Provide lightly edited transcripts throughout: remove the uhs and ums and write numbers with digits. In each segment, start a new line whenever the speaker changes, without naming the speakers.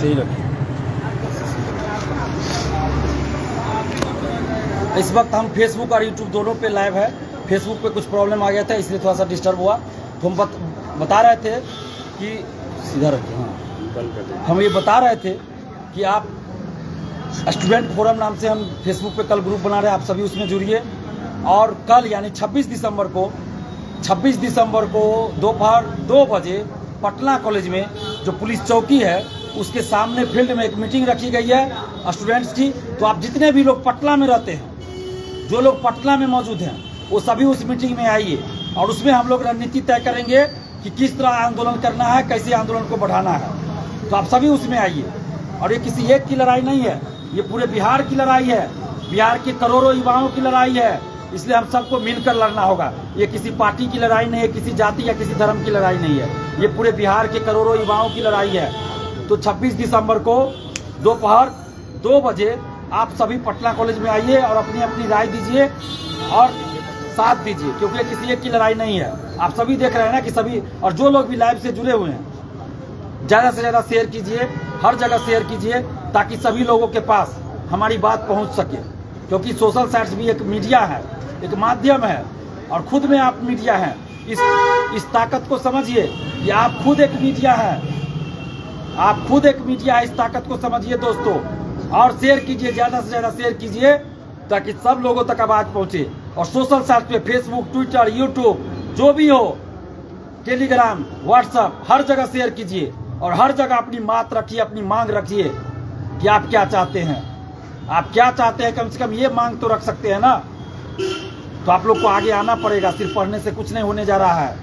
सही रखें। इस वक्त हम फेसबुक और यूट्यूब दोनों पे लाइव है। फेसबुक पे कुछ प्रॉब्लम आ गया था इसलिए थोड़ा सा डिस्टर्ब हुआ। तो हम बता रहे थे कि सीधा रखिए। हाँ, हम ये बता रहे थे कि आप स्टूडेंट फोरम नाम से हम फेसबुक पे कल ग्रुप बना रहे हैं, आप सभी उसमें जुड़िए। और कल यानी 26 दिसंबर को दोपहर 2 बजे पटना कॉलेज में जो पुलिस चौकी है उसके सामने फील्ड में एक मीटिंग रखी गई है स्टूडेंट्स की। तो आप जितने भी लोग पटना में रहते हैं, जो लोग पटना में मौजूद हैं, वो सभी उस मीटिंग में आइए और उसमें हम लोग रणनीति तय करेंगे कि किस तरह आंदोलन करना है, कैसे आंदोलन को बढ़ाना है। तो आप सभी उसमें आइए। और ये किसी एक की लड़ाई नहीं है, ये पूरे बिहार की लड़ाई है, बिहार के करोड़ों युवाओं की लड़ाई है। इसलिए हम सबको मिलकर लड़ना होगा। ये किसी पार्टी की लड़ाई नहीं है, किसी जाति या किसी धर्म की लड़ाई नहीं है, ये पूरे बिहार के करोड़ों युवाओं की लड़ाई है। तो 26 दिसंबर को दोपहर 2 बजे आप सभी पटना कॉलेज में आइए और अपनी अपनी राय दीजिए और साथ दीजिए, क्योंकि ये किसी एक की लड़ाई नहीं है। आप सभी देख रहे हैं ना कि सभी, और जो लोग भी लाइव से जुड़े हुए हैं, ज़्यादा से ज़्यादा शेयर कीजिए, हर जगह शेयर कीजिए ताकि सभी लोगों के पास हमारी बात पहुंच सके। क्योंकि सोशल साइट्स भी एक मीडिया है, एक माध्यम है, और खुद में आप मीडिया हैं। इस ताकत को समझिए कि आप खुद एक मीडिया है, आप खुद एक मीडिया है। इस ताकत को समझिए दोस्तों, और शेयर कीजिए, ज़्यादा से ज़्यादा शेयर कीजिए ताकि सब लोगों तक आवाज़ पहुंचे। और सोशल साइट पे फेसबुक, ट्विटर, यूट्यूब जो भी हो, टेलीग्राम, व्हाट्सएप, हर जगह शेयर कीजिए और हर जगह अपनी बात रखिए, अपनी मांग रखिए कि आप क्या चाहते हैं। आप क्या चाहते हैं, कम से कम ये मांग तो रख सकते हैं ना। तो आप लोग को आगे आना पड़ेगा। सिर्फ पढ़ने से कुछ नहीं होने जा रहा है,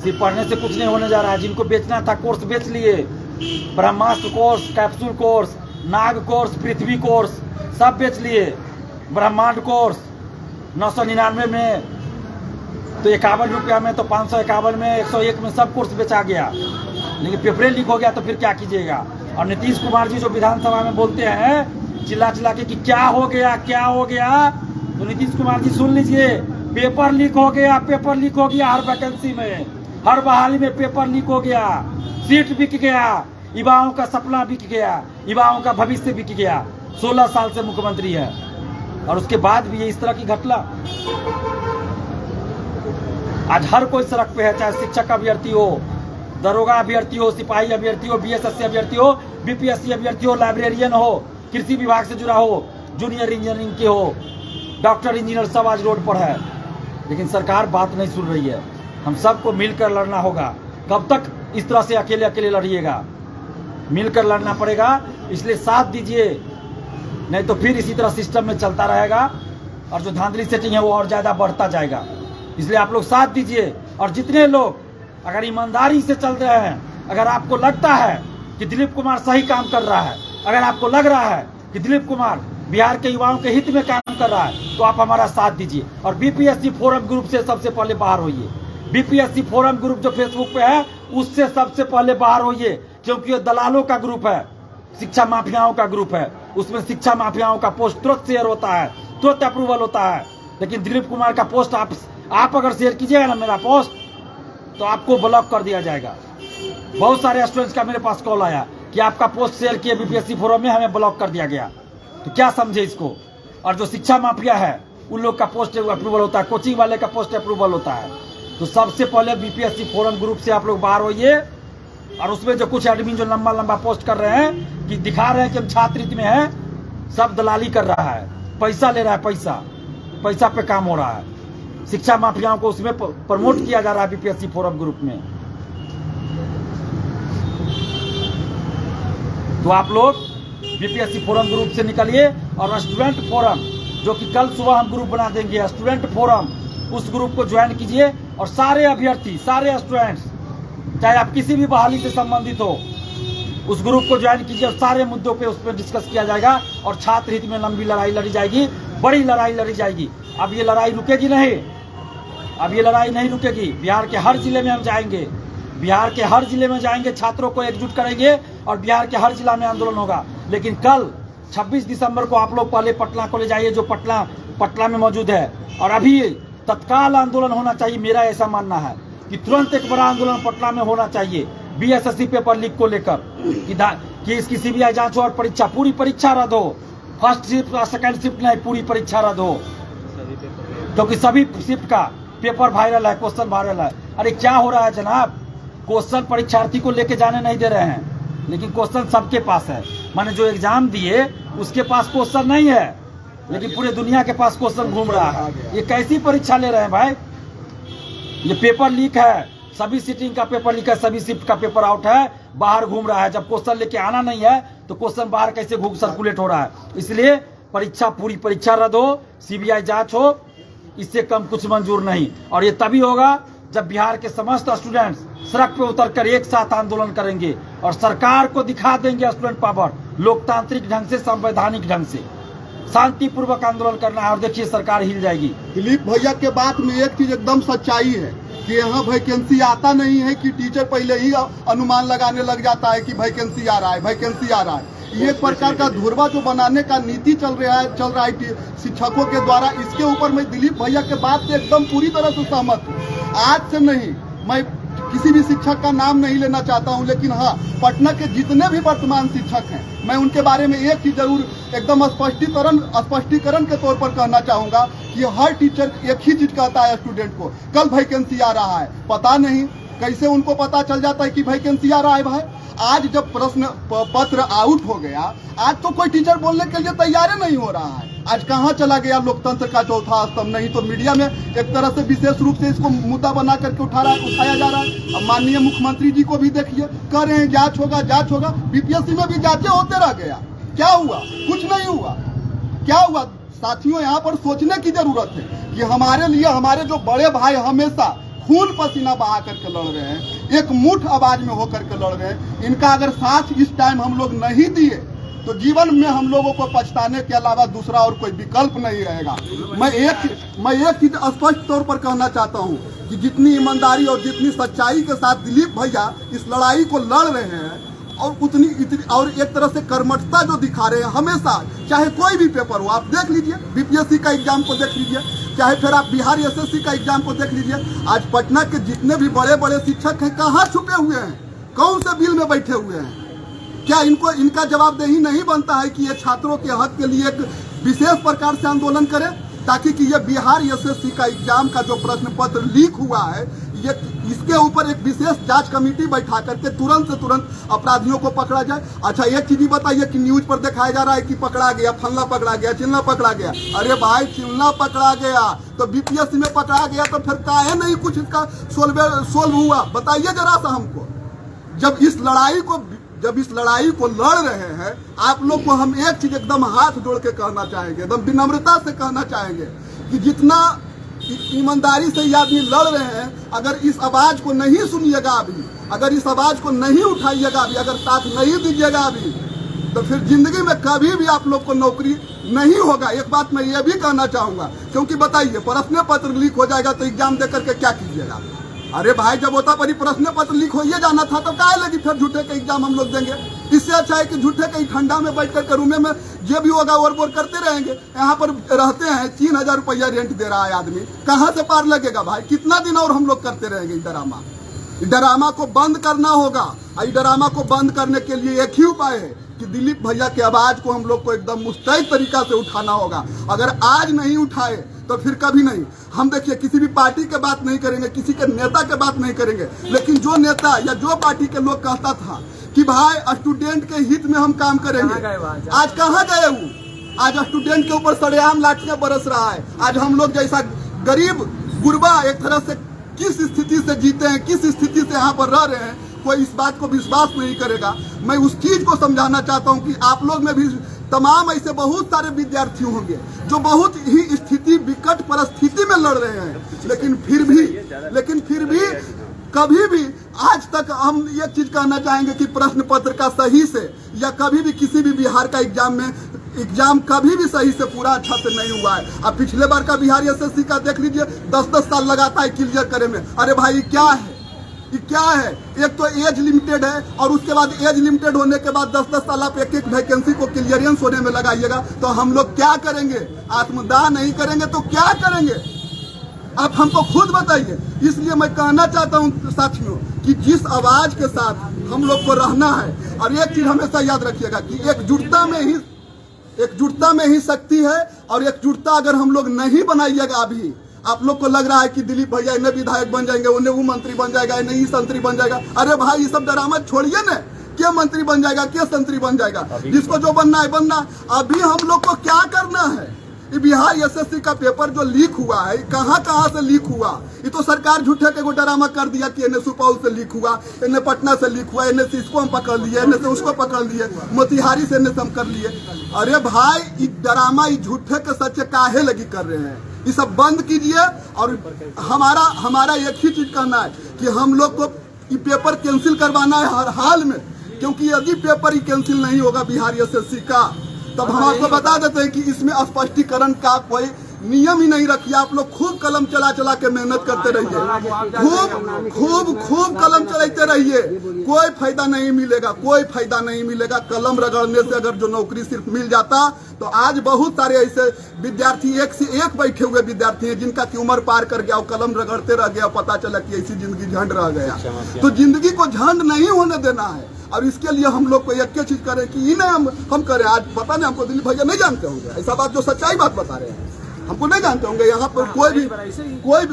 सिर्फ पढ़ने से कुछ नहीं होने जा रहा है। जिनको बेचना था कोर्स बेच लिए, ब्रह्मास्त्र कोर्स, कैप्सूल कोर्स, नाग कोर्स, पृथ्वी कोर्स सब बेच लिए। ब्रह्मांड कोर्स 999 में, तो 51 रुपया में, तो 551 में, 101 में सब कोर्स बेचा गया। लेकिन पेपरें लीक हो गया तो फिर क्या कीजिएगा। और नीतीश कुमार जी जो विधानसभा में बोलते हैं चिल्ला चिल्ला के कि क्या हो गया, क्या हो गया, तो नीतीश कुमार जी सुन लीजिए, पेपर लीक हो गया, पेपर लीक हो गया। हर वैकेंसी में, हर बहाली में पेपर लीक हो गया, सीट बिक गया, युवाओं का सपना बिक गया, युवाओं का भविष्य बिक गया। 16 साल से मुख्यमंत्री है और उसके बाद भी ये इस तरह की घटना। आज हर कोई सड़क पे है, चाहे शिक्षक अभ्यर्थी हो, दरोगा अभ्यर्थी हो, सिपाही अभ्यर्थी हो, बीएसएससी अभ्यर्थी हो, बीपीएससी अभ्यर्थी हो, लाइब्रेरियन हो, कृषि विभाग से जुड़ा हो, जूनियर इंजीनियरिंग के हो, डॉक्टर इंजीनियर, सब आज रोड पर है। लेकिन सरकार बात नहीं सुन रही है। हम सबको मिलकर लड़ना होगा। कब तक इस तरह से अकेले अकेले लड़िएगा? मिलकर लड़ना पड़ेगा। इसलिए साथ दीजिए, नहीं तो फिर इसी तरह सिस्टम में चलता रहेगा और जो धांधली सेटिंग है वो और ज़्यादा बढ़ता जाएगा। इसलिए आप लोग साथ दीजिए। और जितने लोग अगर ईमानदारी से चल रहे हैं, अगर आपको लगता है कि दिलीप कुमार सही काम कर रहा है, अगर आपको लग रहा है कि दिलीप कुमार बिहार के युवाओं के हित में काम कर रहा है, तो आप हमारा साथ दीजिए। और बीपीएससी फोरम ग्रुप से सबसे पहले बाहर होइए। बीपीएससी फोरम ग्रुप जो फेसबुक पे है उससे सबसे पहले बाहर होइए, क्योंकि ये दलालों का ग्रुप है, शिक्षा माफियाओं का ग्रुप है। उसमें शिक्षा माफियाओं का पोस्ट तुरंत शेयर होता है, तुरंत अप्रूवल होता है। लेकिन दिलीप कुमार का पोस्ट आप अगर शेयर कीजिएगा ना, मेरा पोस्ट, तो आपको ब्लॉक कर दिया जाएगा। बहुत सारे स्टूडेंट्स का मेरे पास कॉल आया कि आपका पोस्ट शेयर किए बीपीएससी फोरम में, हमें ब्लॉक कर दिया गया। तो क्या समझे इसको। और जो शिक्षा माफिया है उन लोग का पोस्ट अप्रूवल होता है, कोचिंग वाले का पोस्ट अप्रूवल होता है। तो सबसे पहले बीपीएससी फोरम ग्रुप से आप लोग बाहर होइए। और उसमें जो कुछ एडमिन जो लंबा लंबा पोस्ट कर रहे हैं कि दिखा रहे हैं कि हम छात्रवृत्ति में हैं, सब दलाली कर रहा है, पैसा ले रहा है, पैसा पे काम हो रहा है। शिक्षा माफियाओं को उसमें प्रमोट किया जा रहा है बीपीएससी फोरम ग्रुप में। तो आप लोग बीपीएससी फोरम ग्रुप से निकलिए। और स्टूडेंट फोरम जो कि कल सुबह हम ग्रुप बना देंगे, स्टूडेंट फोरम, उस ग्रुप को ज्वाइन कीजिए। और सारे अभ्यर्थी, सारे स्टूडेंट्स, चाहे आप किसी भी बहाली से संबंधित हो, उस ग्रुप को ज्वाइन कीजिए। और सारे मुद्दों पे उस पर डिस्कस किया जाएगा और छात्र हित में लंबी लड़ाई लड़ी जाएगी, बड़ी लड़ाई लड़ी जाएगी। अब ये लड़ाई रुकेगी नहीं, अब ये लड़ाई नहीं रुकेगी। बिहार के हर जिले में हम जाएंगे, बिहार के हर जिले में जाएंगे, छात्रों को एकजुट करेंगे और बिहार के हर जिला में आंदोलन होगा। लेकिन कल 26 दिसंबर को आप लोग पहले पटना कॉलेज आइए, जो पटना में मौजूद है। और अभी तत्काल आंदोलन होना चाहिए। मेरा ऐसा मानना है कि तुरंत एक बड़ा आंदोलन पटना में होना चाहिए बीएसएससी पेपर लीक को लेकर, कि इसकी सीबीआई जांच हो और परीक्षा, पूरी परीक्षा रद्द हो, फर्स्ट शिफ्ट और सेकंड शिफ्ट नहीं, पूरी परीक्षा रद्द हो, क्योंकि सभी शिफ्ट का पेपर वायरल है, क्वेश्चन वायरल है। अरे क्या हो रहा है जनाब, क्वेश्चन परीक्षार्थी को लेके जाने नहीं दे रहे हैं, लेकिन क्वेश्चन सबके पास है। माने जो एग्जाम दिए उसके पास क्वेश्चन नहीं है, लेकिन पूरे दुनिया के पास क्वेश्चन घूम रहा है। ये कैसी परीक्षा ले रहे हैं भाई? ये पेपर लीक है, सभी सीटिंग का पेपर लीक है, सभी शिफ्ट का पेपर आउट है, बाहर घूम रहा है। जब क्वेश्चन लेके आना नहीं है तो क्वेश्चन बाहर कैसे घूम सर्कुलेट हो रहा है? इसलिए परीक्षा, पूरी परीक्षा रद्द हो, सीबीआई जांच हो, इससे कम कुछ मंजूर नहीं। और ये तभी होगा जब बिहार के समस्त स्टूडेंट्स सड़क पे उतरकर एक साथ आंदोलन करेंगे और सरकार को दिखा देंगे स्टूडेंट पावर, लोकतांत्रिक ढंग से, संवैधानिक ढंग से शांतिपूर्वक आंदोलन करना है, और देखिए सरकार हिल जाएगी।
दिलीप भैया के बात में एक चीज एकदम सच्चाई है कि यहाँ वैकेंसी आता नहीं है, कि टीचर पहले ही अनुमान लगाने लग जाता है कि वैकेंसी आ रहा है, वैकेंसी आ रहा है। ये एक प्रकार का धुरवा जो बनाने का नीति चल रहा है शिक्षकों के द्वारा। इसके ऊपर मैं दिलीप भैया के बात से एकदम पूरी तरह से सहमत हूँ। आज से नहीं, मैं किसी भी शिक्षक का नाम नहीं लेना चाहता हूं, लेकिन हाँ, पटना के जितने भी वर्तमान शिक्षक हैं, मैं उनके बारे में एक चीज जरूर एकदम स्पष्टीकरण के तौर पर कहना चाहूंगा कि हर टीचर एक ही चीज कहता है स्टूडेंट को, कल वैकेंसी आ रहा है। पता नहीं कैसे उनको पता चल जाता है कि वैकेंसी आ रहा है। भाई आज जब प्रश्न पत्र आउट हो गया, आज तो कोई टीचर बोलने के लिए तैयार नहीं हो रहा है। आज कहाँ चला गया लोकतंत्र का चौथा स्तंभ? नहीं तो मीडिया में एक तरह से विशेष रूप से इसको मुद्दा बना करके उठाया जा रहा है। अब माननीय मुख्यमंत्री जी को भी देखिए, कर रहे हैं जांच होगा, जांच होगा। बीपीएससी में भी जांचें होते रह गया, क्या हुआ? कुछ नहीं हुआ। क्या हुआ साथियों? यहाँ पर सोचने की जरूरत है कि हमारे लिए हमारे जो बड़े भाई हमेशा खून पसीना बहा करके लड़ रहे हैं, एक मुठ आवाज में होकर के लड़ रहे हैं, इनका अगर साथ इस टाइम हम लोग नहीं दिए तो जीवन में हम लोगों को पछताने के अलावा दूसरा और कोई विकल्प नहीं रहेगा। मैं एक चीज स्पष्ट तौर पर कहना चाहता हूं कि जितनी ईमानदारी और जितनी सच्चाई के साथ दिलीप भैया इस लड़ाई को लड़ रहे हैं, और उतनी और एक तरह से कर्मठता जो दिखा रहे हैं हमेशा, चाहे कोई भी पेपर हो, आप देख लीजिए बीपीएससी का एग्जाम को देख लीजिए, चाहे फिर आप बिहार एसएससी का एग्जाम को देख लीजिए। आज पटना के जितने भी बड़े बड़े शिक्षक हैं, कहाँ छुपे हुए हैं? कौन से बिल में बैठे हुए हैं? क्या इनका जवाबदेही नहीं बनता है कि ये छात्रों के हक के लिए एक विशेष प्रकार से आंदोलन करें, ताकि कि ये बिहार एसएससी का एग्जाम का जो प्रश्न पत्र लीक हुआ है, ये इसके ऊपर एक विशेष जांच कमेटी बैठा करके तुरंत से तुरंत अपराधियों को पकड़ा जाए। अच्छा, एक चीज बताइए कि न्यूज पर दिखाया जा रहा है कि पकड़ा गया, फल्ला पकड़ा गया, चिल्ला पकड़ा गया। अरे भाई, चिल्ला पकड़ा गया तो बीपीएससी में पकड़ा गया, तो फिर काहे नहीं कुछ इसका सोल्व हुआ? बताइए जरा सा हमको। जब इस लड़ाई को लड़ रहे हैं आप लोग को, हम एक चीज एकदम हाथ जोड़ के कहना चाहेंगे, एकदम विनम्रता से कहना चाहेंगे कि जितना ईमानदारी से ये आदमी लड़ रहे हैं, अगर इस आवाज को नहीं सुनिएगा अभी, अगर इस आवाज को नहीं उठाइएगा अभी, अगर साथ नहीं दीजिएगा अभी, तो फिर जिंदगी में कभी भी आप लोग को नौकरी नहीं होगा। एक बात मैं ये भी कहना चाहूंगा, क्योंकि बताइए, प्रश्न पत्र लीक हो जाएगा तो एग्जाम दे करके क्या कीजिएगा? अरे भाई, जब होता परी प्रश्न पत्र लीक हो जाना था तो क्या लगी फिर झूठे के एग्जाम हम लोग देंगे? इससे अच्छा है कि झूठे के ठंडा में बैठ कर रूमे में जो भी होगा और बोर करते रहेंगे। यहाँ पर रहते हैं, 3000 रुपया रेंट दे रहा है आदमी, कहाँ से पार लगेगा भाई? कितना दिन और हम लोग करते रहेंगे ड्रामा को बंद करना होगा। ड्रामा को बंद करने के लिए एक ही उपाय है कि दिलीप भैया की आवाज को हम लोग को एकदम मुस्तैद तरीका से उठाना होगा। अगर आज नहीं उठाए तो फिर कभी नहीं। हम देखिए, किसी भी पार्टी के बात नहीं करेंगे, किसी के नेता के बात नहीं करेंगे, लेकिन जो नेता या जो पार्टी के लोग कहता था कि भाई स्टूडेंट के हित में हम काम करेंगे, आज कहाँ गए वो? आज स्टूडेंट के ऊपर सरेआम लाठियां बरस रहा है। आज हम लोग जैसा गरीब गुरबा एक तरह से किस स्थिति से जीते हैं, किस स्थिति से यहाँ पर रह रहे हैं, कोई इस बात को विश्वास नहीं करेगा। मैं उस चीज को समझाना चाहता हूँ कि आप लोग में भी तमाम ऐसे बहुत सारे विद्यार्थी होंगे जो बहुत ही विकट परिस्थिति में लड़ रहे हैं, लेकिन फिर भी कभी भी आज तक हम ये चीज कहना चाहेंगे कि प्रश्न पत्र का सही से या कभी भी किसी भी बिहार का एग्जाम कभी भी सही से पूरा अच्छा से नहीं हुआ है। अब पिछले बार का बिहार एसएससी का देख लीजिए, 10-10 साल लगाता है क्लियर करे में। अरे भाई, ये क्या है? एक तो एज लिमिटेड है, और उसके बाद एज लिमिटेड होने के बाद 10-10 साल आप एक वैकेंसी को क्लियरेंस होने में लगाइएगा, तो हम लोग क्या करेंगे? आत्मदाह नहीं करेंगे तो क्या करेंगे? आप हमको खुद बताइए। इसलिए मैं कहना चाहता हूं साथियों कि जिस आवाज के साथ हम लोग को रहना है। और एक चीज हमेशा याद रखिएगा कि एकजुटता में ही शक्ति है। और एकजुटता अगर हम लोग नहीं बनाइएगा, अभी आप लोग को लग रहा है कि दिलीप भैया इन्हें विधायक बन जाएंगे, उन्हें वो मंत्री बन जाएगा, इन्हें ये संतरी बन जाएगा। अरे भाई ये सब ड्रामा छोड़िए ना, क्या मंत्री बन जाएगा, क्या संतरी बन जाएगा, जिसको जो बनना है बनना। अभी हम लोग को क्या करना है, ये बिहार एसएससी का पेपर जो लीक हुआ है, कहाँ से लीक हुआ, ये तो सरकार झूठे के ड्रामा कर दिया कि इन्हें सुपौल से लीक हुआ, इन्हें पटना से लीक हुआ, इन्हें से इसको हम पकड़ लिए, इन्हें से उसको पकड़ लिए, मोतिहारी से इन्हें से हम कर लिए। अरे भाई ये ड्रामा ये झूठे के सच्चे काहे लगी कर रहे हैं, ये सब बंद कीजिए। और हमारा एक ही चीज करना है कि हम लोग को ये पेपर कैंसिल करवाना है हर हाल में, क्योंकि यदि पेपर ही कैंसिल नहीं होगा बिहार एसएससी का, तब हम आपको बता देते हैं कि इसमें स्पष्टीकरण का कोई नियम ही नहीं रखिए। आप लोग खूब कलम चला के मेहनत करते रहिए, खूब कलम चलाते रहिए, कोई फायदा नहीं मिलेगा, कोई फायदा नहीं मिलेगा। कलम रगड़ने से अगर जो नौकरी सिर्फ मिल जाता तो आज बहुत सारे ऐसे विद्यार्थी एक से एक बैठे हुए विद्यार्थी हैं जिनका की उम्र पार कर गया और कलम रगड़ते रह गया, पता चला कि ऐसी जिंदगी झंड रह गया। तो जिंदगी को झंड नहीं होने देना है। और इसके लिए हम लोग को एक चीज करें कि इन्हें हम करें। आज पता नहीं, हमको दिलीप भैया नहीं जानते होंगे, ऐसा बात जो सच्चाई बात बता रहे हैं, हमको नहीं जानते होंगे। यहाँ पर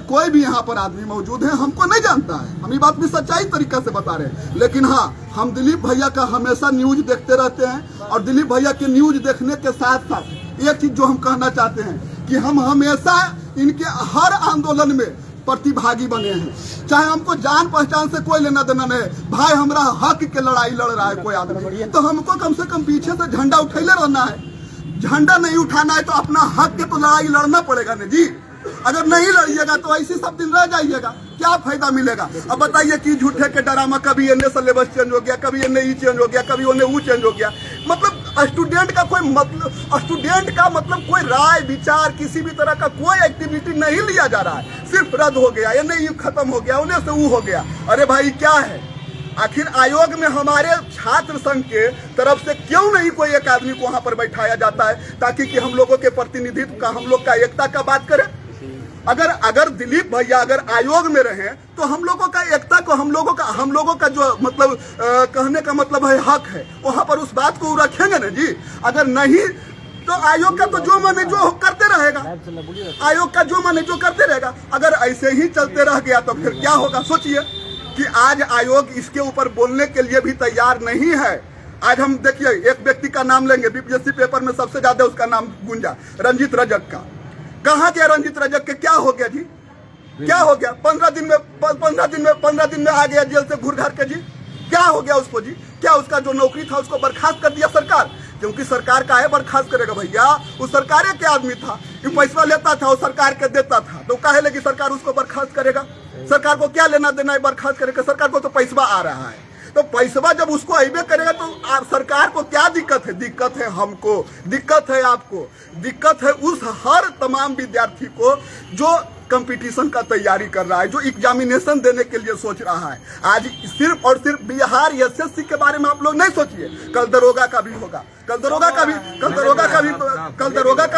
कोई भी यहाँ पर आदमी मौजूद है हमको नहीं जानता है, हम ये बात भी सच्चाई तरीका से बता रहे हैं। लेकिन हाँ, हम दिलीप भैया का हमेशा न्यूज देखते रहते हैं। और दिलीप भैया के न्यूज देखने के साथ साथ एक चीज जो हम कहना चाहते हैं कि हम हमेशा इनके हर आंदोलन में प्रतिभागी बने हैं। चाहे हमको जान पहचान से कोई लेना देना नहीं, भाई हमारा हक के लड़ाई लड़ रहा है कोई आदमी, तो हमको कम से कम पीछे से झंडा उठैले रहना है। झंडा नहीं उठाना है तो अपना हक के तो लड़ाई लड़ना पड़ेगा ना जी। अगर नहीं लड़िएगा तो ऐसे सब दिन रह जाइएगा, क्या फायदा मिलेगा। अब बताइए कि झूठे के ड्रामा, कभी इन्हें सिलेबस चेंज हो गया, कभी इन्हें ये चेंज हो गया, कभी उन्हें वो चेंज हो गया। मतलब स्टूडेंट का मतलब कोई राय विचार किसी भी तरह का कोई एक्टिविटी नहीं लिया जा रहा है, सिर्फ रद्द हो गया, इन्हें ये खत्म हो गया, उन्हें से वो हो गया। अरे भाई क्या है, आखिर आयोग में हमारे छात्र संघ के तरफ से क्यों नहीं कोई एक आदमी को वहां पर बैठाया जाता है ताकि कि हम लोगों के प्रतिनिधित्व का, हम लोग का एकता का बात करें। अगर दिलीप भैया अगर आयोग में रहे तो हम लोगों का एकता को, हम लोगों का जो मतलब कहने का मतलब है हक है, वहां पर उस बात को रखेंगे ना जी। अगर नहीं तो आयोग का तो जो माने जो करते रहेगा, आयोग का जो माने जो करते रहेगा। अगर ऐसे ही चलते रह गया तो फिर क्या होगा, सोचिए कि आज आयोग इसके ऊपर बोलने के लिए भी तैयार नहीं है। आज हम देखिए एक व्यक्ति का नाम लेंगे, बीपीएससी पेपर में सबसे ज्यादा उसका नाम गूंजा, रंजीत रजक का। कहाँ गया रंजीत रजक के, क्या हो गया जी, क्या हो गया? 15 दिन में आ गया जेल से घुर घार के जी। क्या हो गया उसको जी? क्या उसका जो नौकरी था उसको बर्खास्त कर दिया सरकार? क्योंकि सरकार का है बर्खास्त करेगा भैया, वो सरकार के आदमी था, ये पैसा लेता था और सरकार के देता था, तो काहे लगी सरकार उसको बर्खास्त करेगा? सरकार को क्या लेना देना है बर्खास्त करेगा? सरकार को तो पैसा आ रहा है, तो पैसा जब उसको अबे करेगा तो सरकार को क्या दिक्कत है? दिक्कत है हमको, दिक्कत है आपको, दिक्कत है उस हर तमाम विद्यार्थी को जो कंपटीशन का तैयारी कर रहा है, जो एग्जामिनेशन देने के लिए सोच रहा है। आज सिर्फ और सिर्फ बिहार एसएससी के बारे में आप लोग नहीं सोचिए, कल दरोगा का भी होगा, कल दरोगा का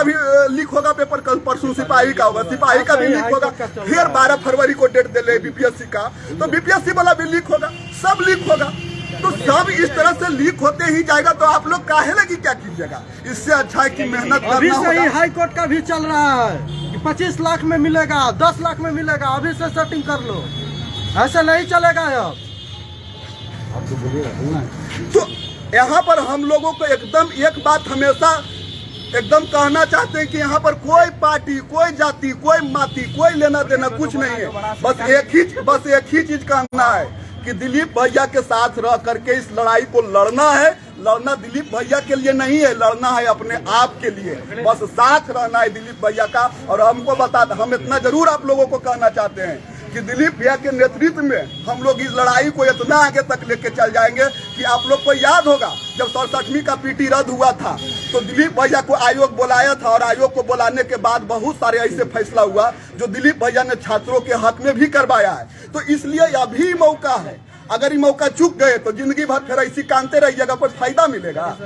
भी लीक होगा पेपर, कल परसों सिपाही का होगा, सिपाही का भी लीक होगा, फिर 12 फरवरी को डेट दे ले बीपीएससी का, तो बीपीएससी वाला भी लीक होगा, सब लीक होगा। तो सब इस तरह से लीक होते ही जाएगा, तो आप लोग काहे लगी क्या कीजिएगा? इससे अच्छा है कि मेहनत करना
अभी
होगा।
से ही हाई कोर्ट का भी चल रहा है कि 25 लाख में मिलेगा, 10 लाख में मिलेगा, अभी से सेटिंग कर लो, ऐसा नहीं चलेगा। अब
तो यहाँ पर हम लोगों को एकदम एक बात हमेशा एकदम कहना चाहते हैं कि यहाँ पर कोई पार्टी, कोई जाति, कोई माती, कोई लेना देना कुछ नहीं है। बस एक ही चीज कहना है कि दिलीप भैया के साथ रह करके इस लड़ाई को लड़ना है। लड़ना दिलीप भैया के लिए नहीं है, लड़ना है अपने आप के लिए। बस साथ रहना है दिलीप भैया का। और हमको हम इतना जरूर आप लोगों को कहना चाहते हैं कि दिलीप भैया के नेतृत्व में हम लोग इस लड़ाई को इतना आगे तक लेके चल जाएंगे कि आप लोग को याद होगा जब 67वीं का पीटी रद्द हुआ था तो दिलीप भैया को आयोग बुलाया था, और आयोग को बुलाने के बाद बहुत सारे ऐसे फैसला हुआ जो दिलीप भैया ने छात्रों के हक में भी करवाया है। तो इसलिए अभी मौका है, अगर ये मौका चूक गए तो जिंदगी भर फिर ऐसी कानते रहिएगा, कुछ फायदा मिलेगा?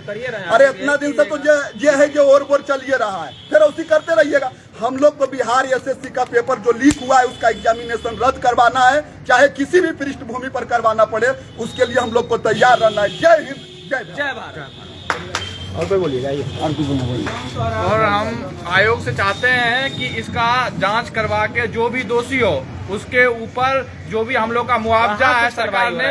अरे इतना दिन से तो जे है जो और बोर चलिए रहा है, फिर उसी करते रहिएगा। हम लोग को बिहार एसएससी का पेपर जो लीक हुआ है उसका एग्जामिनेशन रद्द करवाना है, चाहे किसी भी पृष्ठभूमि पर करवाना पड़े, उसके लिए हम लोग को तैयार रहना है। जय हिंद, जय भारत।
और कोई बोलिएगा, और कुछ बोलिए।
और हम आयोग से चाहते हैं कि इसका जांच करवा के जो भी दोषी हो उसके ऊपर जो भी हम लोग का मुआवजा है सरकार ने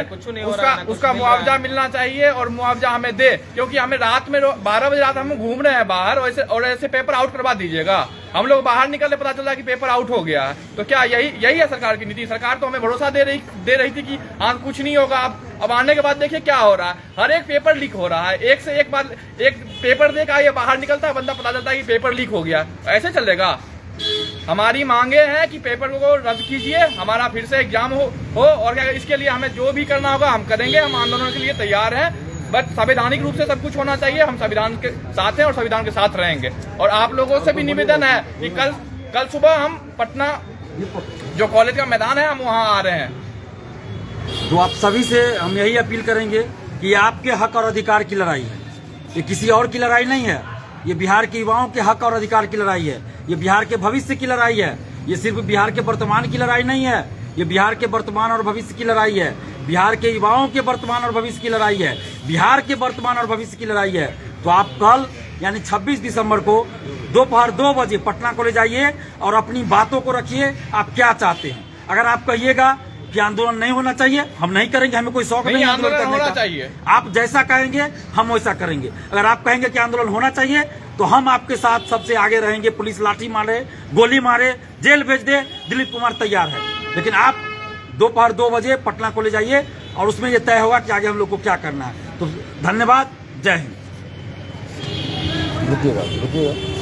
उसका मुआवजा मिलना चाहिए और मुआवजा हमें दे, क्योंकि हमें रात में 12 बजे रात हम घूम रहे हैं बाहर और ऐसे पेपर आउट करवा दीजिएगा। हम लोग बाहर निकलने पता चला कि पेपर आउट हो गया है, तो क्या यही है सरकार की नीति? सरकार तो हमें भरोसा दे रही थी कि हाँ कुछ नहीं होगा। अब आने के बाद देखिए क्या हो रहा है, हर एक पेपर लीक हो रहा है। एक से एक बार एक पेपर देखा, ये बाहर निकलता है बंदा, पता चलता है कि पेपर लीक हो गया। ऐसे चलेगा? हमारी मांगे हैं कि पेपर को रद्द कीजिए, हमारा फिर से एग्जाम हो और क्या इसके लिए हमें जो भी करना होगा हम करेंगे। हम आंदोलन के लिए तैयार हैं, बट संवैधानिक रूप से सब कुछ होना चाहिए। हम संविधान के साथ हैं और संविधान के साथ रहेंगे। और आप लोगों से भी निवेदन है कि कल सुबह हम पटना जो कॉलेज का मैदान है हम वहाँ आ रहे हैं।
तो आप सभी से हम यही अपील करेंगे कि ये आपके हक और अधिकार की लड़ाई है, ये किसी और की लड़ाई नहीं है। ये बिहार के युवाओं के हक और अधिकार की लड़ाई है, ये बिहार के भविष्य की लड़ाई है। ये सिर्फ बिहार के वर्तमान की लड़ाई नहीं है, ये बिहार के वर्तमान और भविष्य की लड़ाई है। बिहार के युवाओं के वर्तमान और भविष्य की लड़ाई है, बिहार के वर्तमान और भविष्य की लड़ाई है। तो आप कल यानी 26 दिसंबर को दोपहर 2 बजे पटना कॉलेज आइए और अपनी बातों को रखिए, आप क्या चाहते हैं। अगर आप कहिएगा कि आंदोलन नहीं होना चाहिए, हम नहीं करेंगे, हमें कोई शौक नहीं आंदोलन करने का।
चाहिए
आप जैसा कहेंगे हम वैसा करेंगे। अगर आप कहेंगे कि आंदोलन होना चाहिए तो हम आपके साथ सबसे आगे रहेंगे। पुलिस लाठी मारे, गोली मारे, जेल भेज दे, दिलीप कुमार तैयार है। लेकिन आप दोपहर 2 बजे पटना कॉलेज आइए और उसमें यह तय होगा कि आगे हम लोग को क्या करना है। तो धन्यवाद, जय हिंद। रुकिएगा।